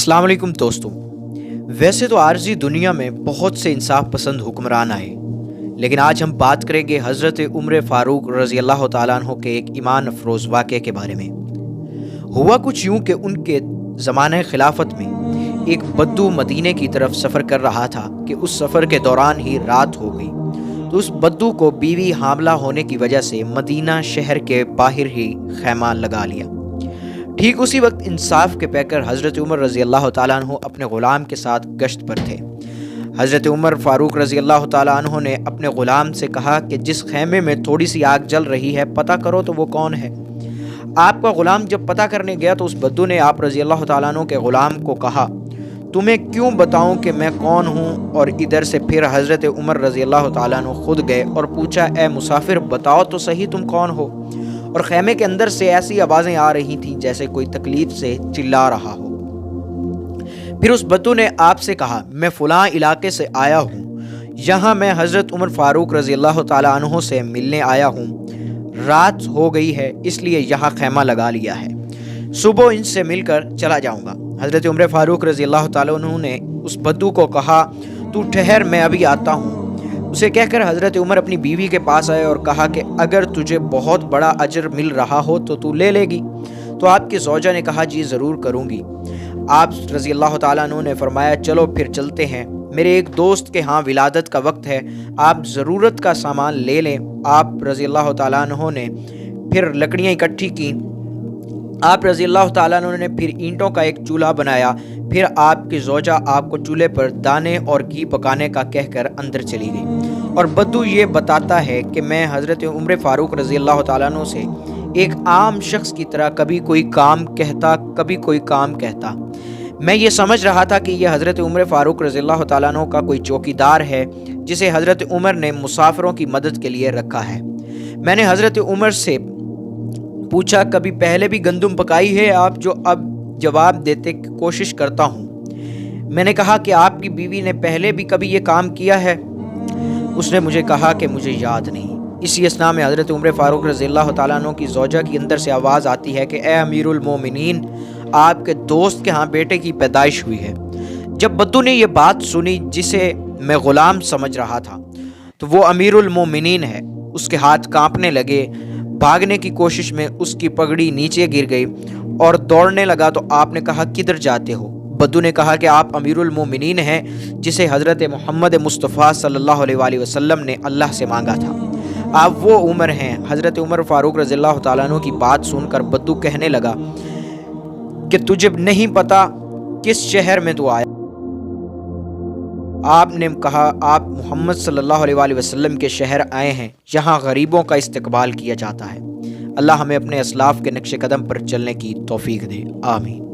अस्सलाम वालेकुम दोस्तों। वैसे तो आरज़ी दुनिया में बहुत से इंसाफ पसंद हुक्मरान आए, लेकिन आज हम बात करेंगे हज़रत उमर फ़ारूक रज़ी अल्लाह तआला अन्हु के एक ईमान अफरोज़ वाक़े के बारे में। हुआ कुछ यूँ कि उनके ज़माने खिलाफत में एक बद्दू मदीने की तरफ सफ़र कर रहा था कि उस सफ़र के दौरान ही रात हो गई, तो उस बद्दू को बीवी हामला होने की वजह से मदीना शहर के बाहर ही खैमा लगा लिया। ठीक उसी वक्त इंसाफ के पैकर हज़रत उमर रज़ी अल्लाह तआला अन्हु अपने ग़ुलाम के साथ गश्त पर थे। हज़रत उमर फ़ारूक रज़ी अल्लाह तआला अन्हु ने अपने ग़ुलाम से कहा कि जिस खैमे में थोड़ी सी आग जल रही है, पता करो तो वो कौन है। आपका ग़ुलाम जब पता करने गया तो उस बद्दू ने आप रज़ी अल्लाह तआला अन्हु के ग़ुलाम को कहा, तुम्हें क्यों बताऊं कि मैं कौन हूं। और इधर से फिर हज़रत उमर रज़ी अल्लाह तआला अन्हु खुद गए और पूछा, ए मुसाफिर, बताओ तो सही तुम कौन हो। और खैमे के अंदर से ऐसी आवाज़ें आ रही थीं जैसे कोई तकलीफ से चिल्ला रहा हो। फिर उस बद्दू ने आपसे कहा, मैं फ़लाँ इलाके से आया हूँ, यहाँ मैं हज़रत उमर फ़ारूक रज़ी अल्लाह तआला अन्हु से मिलने आया हूँ। रात हो गई है इसलिए यहाँ खैमा लगा लिया है, सुबह इनसे मिलकर चला जाऊँगा। हज़रत उमर फ़ारूक रज़ी अल्लाह तआला अन्हु ने उस बद्दू को कहा, तू ठहर, मैं अभी आता हूँ। उसे कहकर हज़रत उमर अपनी बीवी के पास आए और कहा कि अगर तुझे बहुत बड़ा अजर मिल रहा हो तो तू ले लेगी। तो आपकी ज़ौजा ने कहा, जी ज़रूर करूँगी। आप रज़ी अल्लाह तआला अन्हु ने फरमाया, चलो फिर चलते हैं, मेरे एक दोस्त के यहाँ विलादत का वक्त है, आप ज़रूरत का सामान ले लें। आप रज़ी अल्लाह तआला अन्हु ने फिर लकड़ियाँ इकट्ठी की। आप रज़ी अल्लाह तआला अन्हु ने फिर ईंटों का एक चूल्हा बनाया। फिर आपकी ज़ौजा आपको चूल्हे पर दाने और घी पकाने का कहकर अंदर चली गई। और बद्दू ये बताता है कि मैं हज़रत उमर फ़ारूक रज़ी अल्लाह तआला अन्हु से एक आम शख्स की तरह कभी कोई काम कहता, कभी कोई काम कहता। मैं ये समझ रहा था कि यह हज़रत उमर फ़ारूक रज़ी अल्लाह तआला अन्हु का कोई चौकीदार है जिसे हज़रत उमर ने मुसाफिरों की मदद के लिए रखा है। मैंने हज़रत उमर से पूछा, कभी पहले भी गंदम पकाई है आप? जो अब जवाब देते कोशिश करता हूँ। मैंने कहा कि आपकी बीवी ने पहले भी कभी ये काम किया है? उसने मुझे कहा कि मुझे याद नहीं। इसी असना में हज़रत उमर फ़ारूक रज़ी अल्लाह तआला अन्हु की ज़ौजा की अंदर से आवाज़ आती है कि ए अमीरुल मोमिनीन, आपके दोस्त के यहाँ बेटे की पैदाइश हुई है। जब बद्दू ने यह बात सुनी जिसे मैं ग़ुलाम समझ रहा था, तो वो अमीरुल मोमिनीन है। उसके हाथ काँपने लगे, भागने की कोशिश में उसकी पगड़ी नीचे गिर गई और दौड़ने लगा। तो आपने कहा, किधर जाते हो? बद्दू ने कहा कि आप अमीरुल मोमिनीन हैं जिसे हज़रत मोहम्मद मुस्तफ़ा सल्लल्लाहु अलैहि वसल्लम ने अल्लाह से मांगा था। आप वो उमर हैं। हज़रत उमर फ़ारूक रज़ी अल्लाह तआला अन्हु की बात सुनकर बद्दू कहने लगा कि तुझे नहीं पता किस शहर में तू आया। आपने कहा, आप मोहम्मद सल्लल्लाहु अलैहि वसल्लम के शहर आए हैं, यहाँ गरीबों का इस्तकबाल किया जाता है। अल्लाह हमें अपने असलाफ़ के नक्शे कदम पर चलने की तौफीक दे, आमीन।